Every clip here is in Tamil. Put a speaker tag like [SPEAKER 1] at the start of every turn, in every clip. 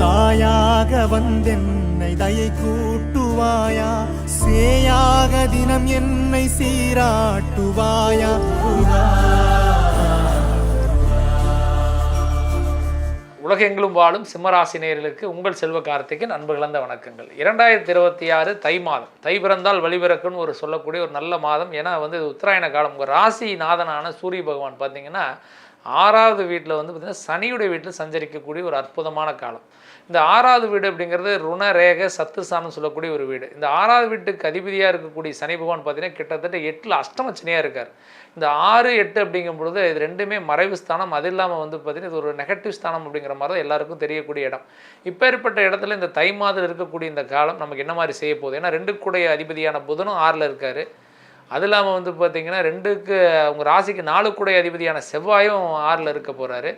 [SPEAKER 1] தாயாக வந்தென்னை தயை கூட்டுவாயா, சேயாக தினம் என்னை சீராட்டுவாயா.
[SPEAKER 2] உலகெங்கிலும் வாழும் சிம்மராசி நேயர்களுக்கு உங்கள் செல்வ கார்த்திகேயன் அன்பு கலந்த வணக்கங்கள். 2026 தை மாதம், தை பிறந்தால் வழிபிறக்குன்னு சொல்லக்கூடிய ஒரு நல்ல மாதம். ஏன்னா இது உத்தராயண காலம். உங்கள் ராசி நாதனான சூரிய பகவான் பார்த்தீங்கன்னா 6வது வீட்டில் பார்த்திங்கன்னா சனியுடைய வீட்டில் சஞ்சரிக்கக்கூடிய ஒரு அற்புதமான காலம். இந்த 6வது வீடு அப்படிங்கிறது ருண ரேக சத்துசான்னு சொல்லக்கூடிய ஒரு வீடு. இந்த 6வது வீட்டுக்கு அதிபதியாக இருக்கக்கூடிய சனி பகவான் பார்த்திங்கன்னா கிட்டத்தட்ட 8ல் அஷ்டம சனியாக இருக்கார். இந்த 6, 8 அப்படிங்கும் பொழுது இது ரெண்டுமே மறைவு ஸ்தானம். அது இல்லாமல் பார்த்திங்கன்னா இது ஒரு நெகட்டிவ் ஸ்தானம் அப்படிங்கிற மாதிரி தான் எல்லாருக்கும் தெரியக்கூடிய இடம். இப்போ ஏற்பட்ட இடத்துல இந்த தை மாதம் இருக்கக்கூடிய இந்த காலம் நமக்கு என்ன மாதிரி செய்ய போகுது? ஏன்னா 2 அதிபதியான புதனும் 6ல் இருக்கார். அது இல்லாமல் பார்த்திங்கன்னா 2க்கு உங்கள் ராசிக்கு 4 அதிபதியான செவ்வாயும் 6ல் இருக்க போகிறாரு.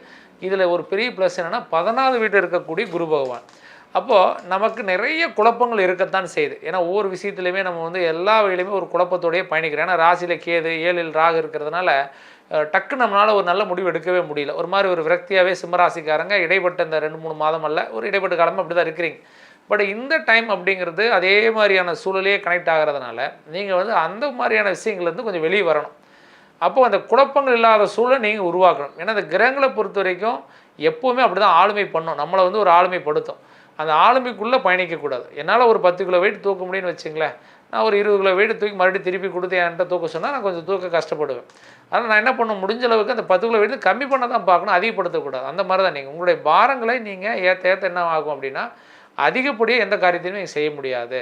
[SPEAKER 2] இதில் ஒரு பெரிய ப்ளஸ் என்னென்னா 14வது வீட்டில் இருக்கக்கூடிய குரு பகவான். அப்போது நமக்கு நிறைய குழப்பங்கள் இருக்கத்தான் செய்யுது. ஏன்னா ஒவ்வொரு விஷயத்துலையுமே நம்ம எல்லா வகையிலுமே ஒரு குழப்பத்தோடையே பயணிக்கிறோம். ஏன்னா ராசியில் கேது 7ல் ராகு இருக்கிறதுனால டக்கு நம்மளால் ஒரு நல்ல முடிவு எடுக்கவே முடியல. ஒரு மாதிரி ஒரு விரக்தியாகவே சிம்மராசிக்காரங்க இடைப்பட்ட இந்த 2-3 மாதம் அல்ல, ஒரு இடைப்பட்ட காலமாக அப்படி தான் இருக்கிறீங்க. பட் இந்த டைம் அப்படிங்கிறது அதே மாதிரியான சூழலையே கனெக்ட் ஆகிறதுனால நீங்கள் அந்த மாதிரியான விஷயங்கள்லேருந்து கொஞ்சம் வெளியே வரணும். அப்போது அந்த குழப்பங்கள் இல்லாத சூழலை நீங்கள் உருவாக்கணும். ஏன்னா அந்த கிரகங்களை பொறுத்த வரைக்கும் எப்போவுமே அப்படி தான் ஆளுமை பண்ணும். நம்மளை ஒரு ஆளுமைப்படுத்தும். அந்த ஆளுமைக்குள்ளே பயணிக்கக்கூடாது. என்னால் ஒரு 10 கிலோ வெயிட் தூக்க முடியும்னு வச்சுங்களேன், நான் ஒரு 20 கிலோ வெயிட் தூக்கி மறுபடியும் திருப்பி கொடுத்து என்கிட்ட தூக்க சொன்னால் நான் கொஞ்சம் தூக்க கஷ்டப்படுவேன். அதனால் நான் என்ன பண்ண முடிஞ்ச அளவுக்கு அந்த 10 கிலோ வெயிட் கம்மி பண்ண தான் பார்க்கணும், அதிகப்படுத்தக்கூடாது. அந்த மாதிரி தான் நீங்கள் உங்களுடைய பாரங்களை நீங்கள் ஏற்ற என்ன ஆகும் அப்படின்னா அதிகப்படியாக எந்த காரியத்தையும் நீங்கள் செய்ய முடியாது.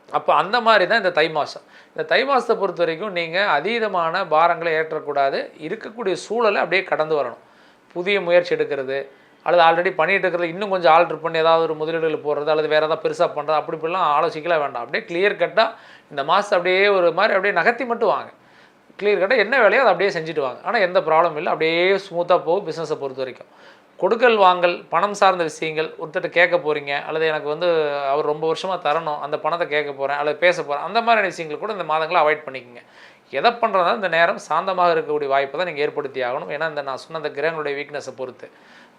[SPEAKER 2] அப்போ அந்த மாதிரி தான் இந்த தை மாதம். இந்த தை மாதத்தை பொறுத்த வரைக்கும் நீங்கள் அதீதமான பாரங்களை ஏற்றக்கூடாது. இருக்கக்கூடிய சூழலை அப்படியே கடந்து வரணும். புதிய முயற்சி எடுக்கிறது அல்லது ஆல்ரெடி பண்ணிகிட்டு இருக்கிறது இன்னும் கொஞ்சம் ஆல்ட்ரு பண்ணி ஏதாவது ஒரு முதலீடுகள் போடுறது அல்லது வேறு ஏதாவது பெருசாக பண்ணுறது அப்படி இப்படிலாம் ஆலோசிக்கலாம் வேண்டாம். அப்படியே கிளியர் கட்டாக இந்த மாதம் அப்படியே ஒரு மாதிரி அப்படியே நகர்த்தி மட்டும் வாங்க. கிளியர் கட்டாக என்ன வேலையோ அதை அப்படியே செஞ்சுட்டு வாங்க. ஆனால் எந்த ப்ராப்ளம் இல்லை, அப்படியே ஸ்மூத்தாக போகும். பிஸ்னஸை பொறுத்த வரைக்கும் கொடுக்கல் வாங்கல், பணம் சார்ந்த விஷயங்கள் ஒருத்தட்ட கேட்க போகிறீங்க அல்லது எனக்கு அவர் ரொம்ப வருஷமாக தரணும், அந்த பணத்தை கேட்க போகிறேன் அல்லது பேச போகிறேன், அந்த மாதிரியான விஷயங்கள் கூட இந்த மாதங்களை அவாய்ட் பண்ணிக்கோங்க. எதை பண்ணுறதா இந்த நேரம் சாந்தமாக இருக்கக்கூடிய வாய்ப்பை தான் நீங்கள் ஏற்படுத்தி ஆகணும். ஏன்னா நான் சொன்ன அந்த கிரகங்களுடைய வீக்னஸை பொறுத்து.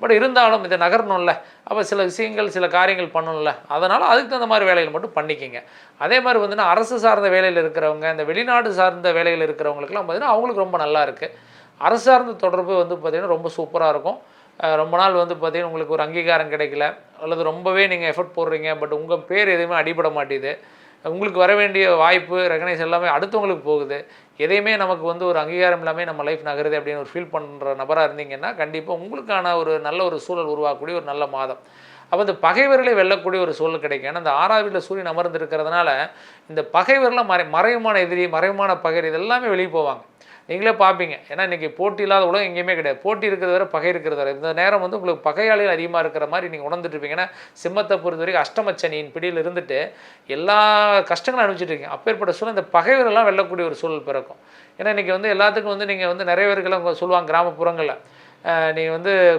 [SPEAKER 2] பட் இருந்தாலும் இதை நகரணும்ல, அப்போ சில விஷயங்கள் சில காரியங்கள் பண்ணணும்ல, அதனால் அதுக்கு தகுந்த மாதிரி வேலைகள் மட்டும் பண்ணிக்கிங்க. அதே மாதிரி அரசு சார்ந்த வேலையில் இருக்கிறவங்க, இந்த வெளிநாடு சார்ந்த வேலையில் இருக்கிறவங்களுக்குலாம் பார்த்திங்கன்னா அவங்களுக்கு ரொம்ப நல்லா இருக்குது. அரசு சார்ந்த தொடர்பு பார்த்திங்கன்னா ரொம்ப சூப்பராக இருக்கும். ரொம்ப நாள் பார்த்திங்கன்னா உங்களுக்கு ஒரு அங்கீகாரம் கிடைக்கல அல்லது ரொம்பவே நீங்கள் எஃபர்ட் போடுறீங்க, பட் உங்கள் பேர் எதுவுமே அடிபட மாட்டேது. உங்களுக்கு வர வேண்டிய வாய்ப்பு ரெகனைஸ் எல்லாமே அடுத்தவங்களுக்கு போகுது. எதையுமே நமக்கு ஒரு அங்கீகாரம் இல்லாமல் நம்ம லைஃப் நகருது அப்படின்னு ஒரு ஃபீல் பண்ணுற நபராக இருந்தீங்கன்னா கண்டிப்பாக உங்களுக்கான ஒரு நல்ல ஒரு சூழல் உருவாக்கக்கூடிய ஒரு நல்ல மாதம். அப்போ இந்த பகைவர்களை வெல்லக்கூடிய ஒரு சூழல் கிடைக்கும். ஏன்னா இந்த 6வது வீட்டில் சூரியன் அமர்ந்து இருக்கிறதுனால இந்த பகைவர்லாம் மறைமுகமான எதிரி, மறைமுகமான பகைவர் இதெல்லாமே வெளியே போவாங்க. நீங்களே பார்ப்பீங்க. ஏன்னா இன்றைக்கி போட்டி இல்லாத உலகம் எங்கேயுமே கிடையாது. போட்டி இருக்கிறது வரை பகை இருக்கிறது வரை. இந்த நேரம் உங்களுக்கு பகையாளிகள் அதிகமாக இருக்கிற மாதிரி நீங்கள் உணர்ந்துட்டு இருப்பீங்க. ஏன்னா சிம்மத்தை பொறுத்த வரைக்கும் அஷ்டமச்சனியின் பிடியில் இருந்துட்டு எல்லா கஷ்டங்களும் அனுப்பிச்சிட்டு இருக்கீங்க. அப்பேற்பட்ட சூழல் இந்த பகைவர்கள்லாம் வெல்லக்கூடிய ஒரு சூழல் பிறக்கும். ஏன்னா இன்றைக்கி எல்லாத்துக்கும் நீங்கள் நிறைய பேருக்கெல்லாம் சொல்லுவாங்க கிராமப்புறங்களில், நீ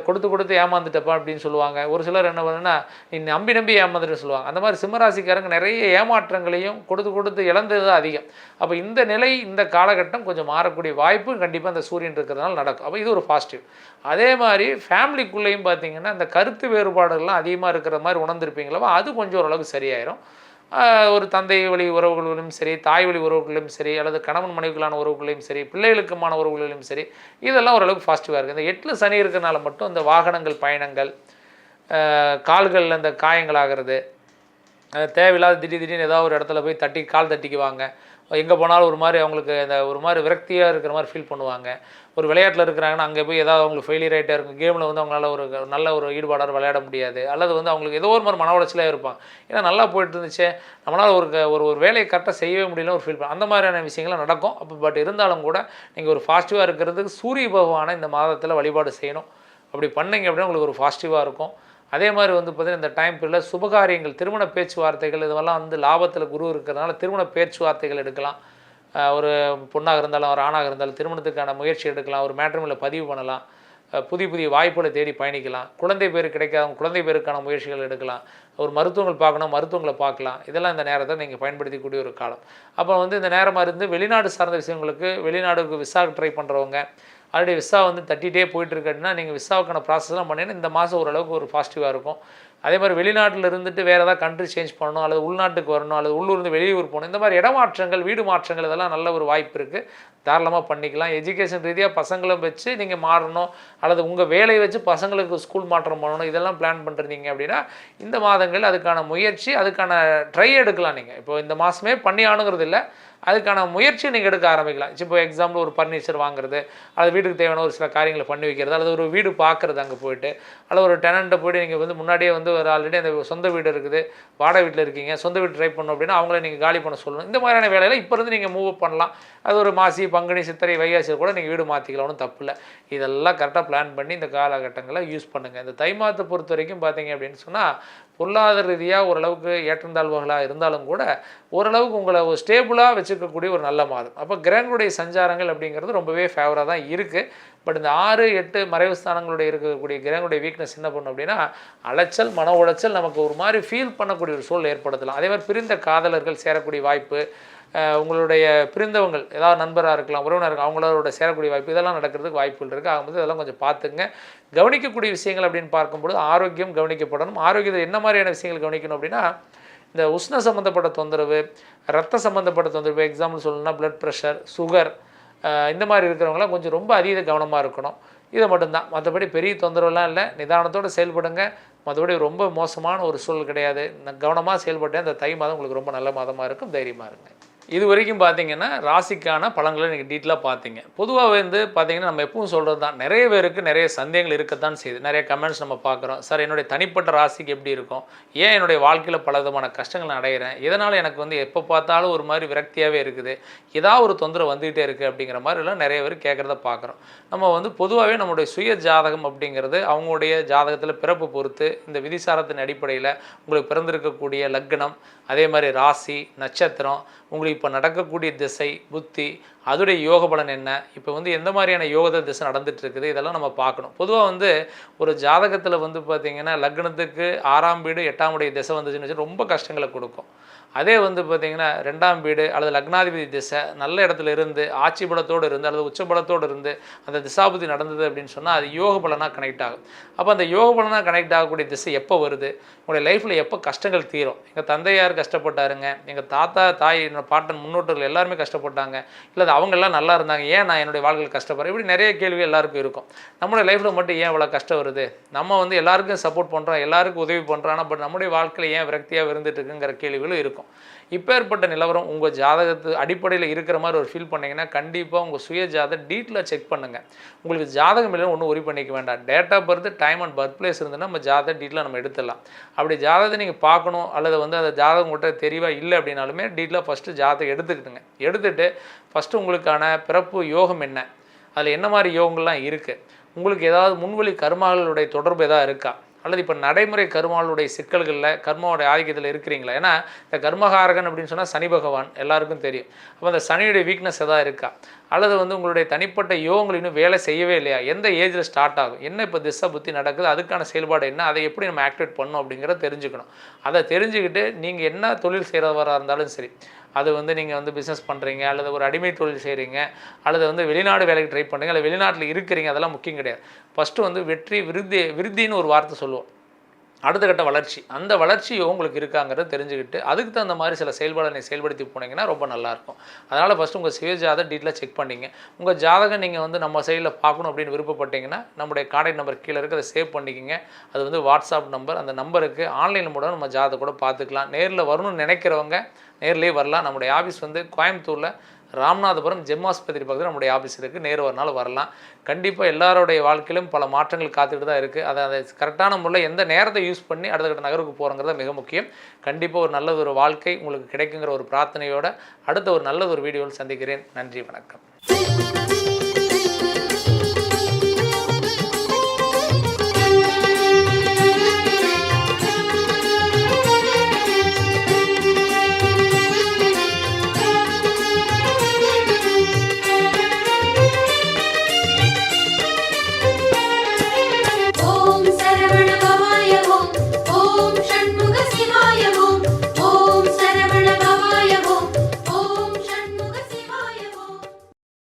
[SPEAKER 2] கொடுத்து ஏமாந்துட்டப்பா அப்படின்னு சொல்லுவாங்க. ஒரு சிலர் என்ன பண்ணுன்னா நீ நம்பி ஏமாந்துட்டு சொல்லுவாங்க. அந்த மாதிரி சிம்மராசிக்காரங்க நிறைய ஏமாற்றங்களையும் கொடுத்து இழந்தது தான் அதிகம். அப்போ இந்த நிலை இந்த காலகட்டம் கொஞ்சம் மாறக்கூடிய வாய்ப்பு கண்டிப்பாக அந்த சூரியன் இருக்கிறதுனால நடக்கும். அப்போ இது ஒரு பாசிட்டிவ். அதே மாதிரி ஃபேமிலிக்குள்ளேயும் பார்த்திங்கன்னா இந்த கருத்து வேறுபாடுகள்லாம் அதிகமாக இருக்கிற மாதிரி உணர்ந்துருப்பீங்களா, அது கொஞ்சம் ஓரளவுக்கு சரியாயிரும். ஒரு தந்தை வழி உறவுகளிலும் சரி, தாய் வழி உறவுகளிலும் சரி, அல்லது கணவன் மனைவிகளான உறவுகளையும் சரி, பிள்ளைகளுக்குமான உறவுகளிலும் சரி, இதெல்லாம் ஓரளவுக்கு பாசிட்டிவாக இருக்குது. இந்த 8ல் சனி இருக்கிறனால மட்டும் இந்த வாகனங்கள் பயணங்கள், கால்களில் இந்த காயங்களாகிறது, தேவையில்லாத திடீர்னு ஏதாவது ஒரு இடத்துல போய் கால் தட்டிக்குவாங்க. எங்கே போனாலும் ஒரு மாதிரி அவங்களுக்கு ஒரு மாதிரி விரக்தியாக இருக்கிற மாதிரி ஃபீல் பண்ணுவாங்க. ஒரு விளையாட்டில் இருக்கிறாங்கன்னா அங்கே போய் ஏதாவது அவங்களுக்கு ஃபெயிலியர் ஆகிட்டே இருக்கும். கேமில் அவங்களால ஒரு நல்ல ஒரு ஈடுபாடாக விளையாட முடியாது. அல்லது அவங்களுக்கு ஏதோ ஒரு மாதிரி மன உளைச்சலாக இருப்பாங்க. ஏன்னா நல்லா போயிட்டு இருந்துச்சு, நம்மளால் ஒரு வேலையை கரெக்டாக செய்யவே முடியல ஒரு ஃபீல் பண்ண அந்த மாதிரியான விஷயங்கள்லாம் நடக்கும். அப்போ பட் இருந்தாலும் கூட நீங்கள் ஒரு பாசிட்டிவாக இருக்கிறதுக்கு சூரிய பகவானை இந்த மாதத்தில் வழிபாடு செய்யணும். அப்படி பண்ணிங்க அப்படின்னா உங்களுக்கு ஒரு பாசிட்டிவாக இருக்கும். அதே மாதிரி பார்த்திங்கன்னா இந்த டைம் பீரியடில் சுபகாரியங்கள், திருமண பேச்சுவார்த்தைகள் இதெல்லாம் லாபத்தில் குரு இருக்கிறதுனால திருமண பேச்சுவார்த்தைகள் எடுக்கலாம். ஒரு பொண்ணாக இருந்தாலும் ஒரு ஆணாக இருந்தாலும் திருமணத்துக்கான முயற்சி எடுக்கலாம். ஒரு மேட்ரிமோனியில் பதிவு பண்ணலாம். புதிய வாய்ப்புகளை தேடி பயணிக்கலாம். குழந்தை பேர் கிடைக்காதவங்க குழந்தை பேருக்கான முயற்சிகள் எடுக்கலாம். ஒரு மருத்துவங்கள் பார்க்கணும், மருத்துவங்களை பார்க்கலாம். இதெல்லாம் இந்த நேரத்தை நீங்கள் பயன்படுத்தக்கூடிய ஒரு காலம். அப்போ இந்த நேரமாக இருந்து வெளிநாடு சார்ந்த விஷயங்களுக்கு, வெளிநாடுக்கு விசா ட்ரை பண்ணுறவங்க, ஆல்ரெடி விசா தட்டிகிட்டே போயிட்டுருக்கு அப்படின்னா நீங்கள் விசாவுக்கான ப்ராசஸ்லாம் பண்ணிங்கன்னா இந்த மாதம் ஓரளவுக்கு ஒரு பாசிட்டிவாக இருக்கும். அதே மாதிரி வெளிநாட்டில் இருந்துட்டு வேறு ஏதாவது கண்ட்ரி சேஞ்ச் பண்ணணும், அல்லது உள்நாட்டுக்கு வரணும், அல்லது உள்ளூர்ந்து வெளியூர் போகணும், இந்த மாதிரி இடமாற்றங்கள், வீடு மாற்றங்கள் இதெல்லாம் நல்ல ஒரு வாய்ப்பு இருக்குது. தாராளமாக பண்ணிக்கலாம். எஜுகேஷன் ரீதியாக பசங்களை வச்சு நீங்கள் மாறணும், அல்லது உங்கள் வேலையை வச்சு பசங்களுக்கு ஸ்கூல் மாற்றம் பண்ணணும், இதெல்லாம் பிளான் பண்ணுறீங்க அப்படின்னா இந்த மாதங்கள் அதுக்கான முயற்சி, அதுக்கான ட்ரை எடுக்கலாம். நீங்கள் இப்போ இந்த மாதமே பண்ணி ஆணுங்கிறது இல்லை, அதுக்கான முயற்சி நீங்கள் எடுக்க ஆரம்பிக்கலாம். இப்போ எக்ஸாம்பிள் ஒரு ஃபர்னிச்சர் வாங்குறது, அது வீட்டுக்கு தேவையான ஒரு சில காரியங்களை பண்ணி வைக்கிறது, அல்லது ஒரு வீடு பார்க்குறது அங்கே போய்ட்டு, அல்லது ஒரு டெனண்ட்டை போய்ட்டு நீங்கள் வந்து முன்னாடியே வந்து ஒரு ஆல்ரெடி அந்த சொந்த வீடு இருக்குது, வாடகை வீட்டில் இருக்கீங்க, சொந்த வீடு ட்ரை பண்ணணும் அப்படின்னா அவங்கள நீங்கள் காலி பண்ண சொல்லணும். இந்த மாதிரியான வேலையில் இப்போ இருந்து நீங்கள் மூவ் பண்ணலாம். அது ஒரு மாசி, பங்குனி, சித்திரை, வைகாசி கூட நீங்கள் வீடு மாற்றிக்கலாம், ஒன்றும் தப்பு இல்லை. இதெல்லாம் கரெக்டாக பிளான் பண்ணி இந்த காலகட்டங்களை யூஸ் பண்ணுங்கள். இந்த தை மாதத்தை பொறுத்த வரைக்கும் பார்த்தீங்க அப்படின்னு சொன்னால் பொருளாதார ரீதியாக ஓரளவுக்கு ஏற்றந்தாழ்வுகளாக இருந்தாலும் கூட ஓரளவுக்கு உங்களை ஒரு ஸ்டேபிளாக வச்சுக்கக்கூடிய ஒரு நல்ல மாதம். அப்போ கிரகங்களுடைய சஞ்சாரங்கள் அப்படிங்கிறது ரொம்பவே ஃபேவராக தான் இருக்குது. பட் இந்த 6, 8 மறைவு ஸ்தானங்களுடைய இருக்கக்கூடிய கிரகங்களுடைய வீக்னஸ் என்ன பண்ணும் அப்படின்னா அலைச்சல், மன உளைச்சல், நமக்கு ஒரு மாதிரி ஃபீல் பண்ணக்கூடிய ஒரு சூழல் ஏற்படுத்தலாம். அதே மாதிரி பிரிந்த காதலர்கள் சேரக்கூடிய வாய்ப்பு, உங்களுடைய பிரிந்தவங்கள் ஏதாவது நண்பராக இருக்கலாம், உறவினர் இருக்கலாம், அவங்களோட சேரக்கூடிய வாய்ப்பு, இதெல்லாம் நடக்கிறதுக்கு வாய்ப்புகள் இருக்குது. ஆகும்போது இதெல்லாம் கொஞ்சம் பார்த்துங்க. கவனிக்கக்கூடிய விஷயங்கள் அப்படின்னு பார்க்கும்போது ஆரோக்கியம் கவனிக்கப்படணும். ஆரோக்கியத்தை என்ன மாதிரியான விஷயங்கள் கவனிக்கணும் அப்படின்னா இந்த உஷ்ண சம்மந்தப்பட்ட தொந்தரவு, ரத்த சம்மந்தப்பட்ட தொந்தரவு, எக்ஸாம்பிள் சொல்லணும்னா பிளட் ப்ரெஷர், சுகர், இந்த மாதிரி இருக்கிறவங்களாம் கொஞ்சம் ரொம்ப அதீத கவனமாக இருக்கணும். இதை மட்டும்தான், மற்றபடி பெரிய தொந்தரவுலாம் இல்லை. நிதானத்தோடு செயல்படுங்க. மற்றபடி ரொம்ப மோசமான ஒரு சூழல் கிடையாது. கவனமாக செயல்பட்டேன். இந்த தை மாதம் உங்களுக்கு ரொம்ப நல்ல மாதமாக இருக்கும். தைரியமாக இருங்க. இது வரைக்கும் பார்த்தீங்கன்னா ராசிக்கான பலன்களை நீங்கள் டீட்டெயிலாக பார்த்தீங்க. பொதுவாக வந்து பார்த்தீங்கன்னா நம்ம எப்பவும் சொல்கிறது தான், நிறைய பேருக்கு நிறைய சந்தேகங்கள் இருக்கத்தான் செய்யுது. நிறைய கமெண்ட்ஸ் நம்ம பார்க்குறோம். சார் என்னுடைய தனிப்பட்ட ராசிக்கு எப்படி இருக்கும், ஏன் என்னுடைய வாழ்க்கையில் பல விதமான கஷ்டங்கள் அடைகிறேன், இதனால் எனக்கு வந்து எப்போ பார்த்தாலும் ஒரு மாதிரி விரக்தியாகவே இருக்குது, ஏதாவது ஒரு தொந்தரவு வந்துகிட்டே இருக்குது அப்படிங்கிற மாதிரிலாம் நிறைய பேர் கேட்குறத பார்க்குறோம். நம்ம வந்து பொதுவாகவே நம்மளுடைய சுய ஜாதகம் அப்படிங்கிறது அவங்களுடைய ஜாதகத்தில் பிறப்பு பொறுத்து இந்த விதிசாரத்தின் அடிப்படையில் உங்களுக்கு பிறந்திருக்கக்கூடிய லக்னம், அதே மாதிரி ராசி, நட்சத்திரம், உங்களுக்கு இப்போ நடக்கக்கூடிய திசை, புத்தி, அதோடைய யோக பலன் என்ன, இப்போ வந்து எந்த மாதிரியான யோக திசை நடந்துட்டு இருக்குது, இதெல்லாம் நம்ம பார்க்கணும். பொதுவாக வந்து ஒரு ஜாதகத்தில் வந்து பார்த்திங்கன்னா லக்னத்துக்கு 6ஆம் வீடு 8ஆம் உடைய திசை வந்துச்சுன்னு வச்சு ரொம்ப கஷ்டங்களை கொடுக்கும். அதே வந்து பார்த்திங்கன்னா 2ஆம் வீடு அல்லது லக்னாதிபதி திசை நல்ல இடத்துல இருந்து ஆட்சி பலத்தோடு இருந்து அல்லது உச்ச பலத்தோடு இருந்து அந்த திசாபுத்தி நடந்தது அப்படின்னு சொன்னால் அது யோக பலனாக கனெக்ட் ஆகும். அப்போ அந்த யோக பலனாக கனெக்ட் ஆகக்கூடிய திசை எப்போ வருது, உங்களுடைய லைஃப்பில் எப்போ கஷ்டங்கள் தீரும். எங்கள் தந்தையார் கஷ்டப்பட்டாருங்க, எங்கள் தாத்தா, தாய், பாட்டன், முன்னோட்டர்கள் எல்லாருமே கஷ்டப்பட்டாங்க, இல்லை அவங்கெல்லாம் நல்லா இருந்தாங்க, ஏன் நான் என்னுடைய வாழ்க்கையில் கஷ்டப்படுறேன், இப்படி நிறைய கேள்வி எல்லாருக்கும் இருக்கும். நம்மளுடைய லைஃப்பில் மட்டும் ஏன் இவ்வளோ கஷ்டம் வருது, நம்ம வந்து எல்லாருக்கும் சப்போர்ட் பண்ணுறோம், எல்லாருக்கும் உதவி பண்ணுறோம், ஆனால் பட் நம்முடைய வாழ்க்கையில் ஏன் விரக்தியாக இருந்துட்டு இருக்குங்கிற கேள்விகளும் இருக்கும். இப்போ ஏற்பட்ட நிலவரம் உங்கள் ஜாதகத்து அடிப்படையில் இருக்கிற மாதிரி ஒரு ஃபீல் பண்ணிங்கன்னா கண்டிப்பாக உங்கள் சுய ஜாதகம் டீட்டெயிலாக செக் பண்ணுங்கள். உங்களுக்கு ஜாதகம் இல்லைன்னு ஒன்றும் ஒரி பண்ணிக்க வேண்டாம். Date of birth, time and birth place இருந்ததுன்னா நம்ம ஜாதகம் டீட்டெயிலாக நம்ம எடுத்துடலாம். அப்படி ஜாதகத்தை நீங்கள் பார்க்கணும் அல்லது வந்து அந்த ஜாதகம் கூட தெளிவாக இல்லை அப்படின்னாலுமே டீட்டெயிலாக ஃபஸ்ட்டு ஜாதகம் எடுத்துக்கிட்டுங்க. எடுத்துகிட்டு ஃபஸ்ட்டு உங்களுக்கான பிறப்பு யோகம் என்ன, அதில் என்ன மாதிரி யோகங்கள்லாம் இருக்குது, உங்களுக்கு ஏதாவது முன்வழி கர்மாக்களுடைய தொடர்பு எதாவது இருக்கா, அல்லது இப்போ நடைமுறை கர்மாவுடைய சிக்கல்களில் கர்மாவோடைய ஆதிக்கத்தில் இருக்கிறீங்களா. ஏன்னா இந்த கர்மகாரகன் அப்படின்னு சொன்னால் சனி பகவான் எல்லாருக்கும் தெரியும். அப்போ அந்த சனியுடைய வீக்னஸ் எதாவது இருக்கா, அல்லது வந்து உங்களுடைய தனிப்பட்ட யோகங்கள் இன்னும் வேலை செய்யவே இல்லையா, எந்த ஏஜில் ஸ்டார்ட் ஆகும், என்ன இப்போ திசை புத்தி நடக்குது, அதுக்கான செயல்பாடு என்ன, அதை எப்படி நம்ம ஆக்டிவேட் பண்ணணும் அப்படிங்கிறத தெரிஞ்சுக்கணும். அதை தெரிஞ்சுக்கிட்டு நீங்கள் என்ன தொழில் செய்கிறவராக இருந்தாலும் சரி, அது வந்து நீங்கள் வந்து பிஸ்னஸ் பண்ணுறீங்க அல்லது ஒரு அடிமை தொழில் செய்கிறீங்க அல்லது வந்து வெளிநாடு வேலைக்கு ட்ரை பண்ணுறீங்க அல்லது வெளிநாட்டில் இருக்கிறீங்க, அதெல்லாம் முக்கியம் கிடையாது. ஃபஸ்ட்டு வந்து வெற்றி, விருத்தின்னு ஒரு வார்த்தை சொல்லுவோம். அடுத்த கட்ட வளர்ச்சி, அந்த வளர்ச்சியோ உங்களுக்கு இருக்காங்கிறத தெரிஞ்சுக்கிட்டு அதுக்கு தகுந்த மாதிரி சில செயல்பாடுகளை செயல்படுத்தி போனீங்கன்னா ரொம்ப நல்லாயிருக்கும். அதனால் ஃபஸ்ட்டு உங்கள் சுய ஜாதகம் டீட்டெயிலாக செக் பண்ணிங்க. உங்கள் ஜாதகம் நீங்கள் வந்து நம்ம சைடில் பார்க்கணும் அப்படின்னு விருப்பப்பட்டீங்கன்னா நம்முடைய கான்டாக்ட் நம்பர் கீழே இருக்குது, அதை சேவ் பண்ணிக்கிங்க. அது வந்து வாட்ஸ்அப் நம்பர். அந்த நம்பருக்கு ஆன்லைனில் மூலம் நம்ம ஜாதகம் கூட பார்த்துக்கலாம். நேரில் வரணும்னு நினைக்கிறவங்க நேர்லேயே வரலாம். நம்முடைய ஆஃபீஸ் வந்து கோயம்புத்தூரில் ராமநாதபுரம் ஜெம்மாஸ்பத்திரி பக்கத்தில் நம்முடைய ஆஃபீஸ் இருக்குது. நேரு ஒரு நாள் வரலாம். கண்டிப்பாக எல்லாருடைய வாழ்க்கையிலும் பல மாற்றங்கள் காத்துக்கிட்டு தான் இருக்குது. அதை கரெக்டான முறையில் எந்த நேரத்தை யூஸ் பண்ணி அடுத்த கட்ட நகருக்கு போகிறங்கிறது மிக முக்கியம். கண்டிப்பாக ஒரு நல்லது ஒரு வாழ்க்கை உங்களுக்கு கிடைக்குங்கிற ஒரு பிரார்த்தனையோடு அடுத்த ஒரு நல்லது ஒரு வீடியோவில் சந்திக்கிறேன். நன்றி, வணக்கம்.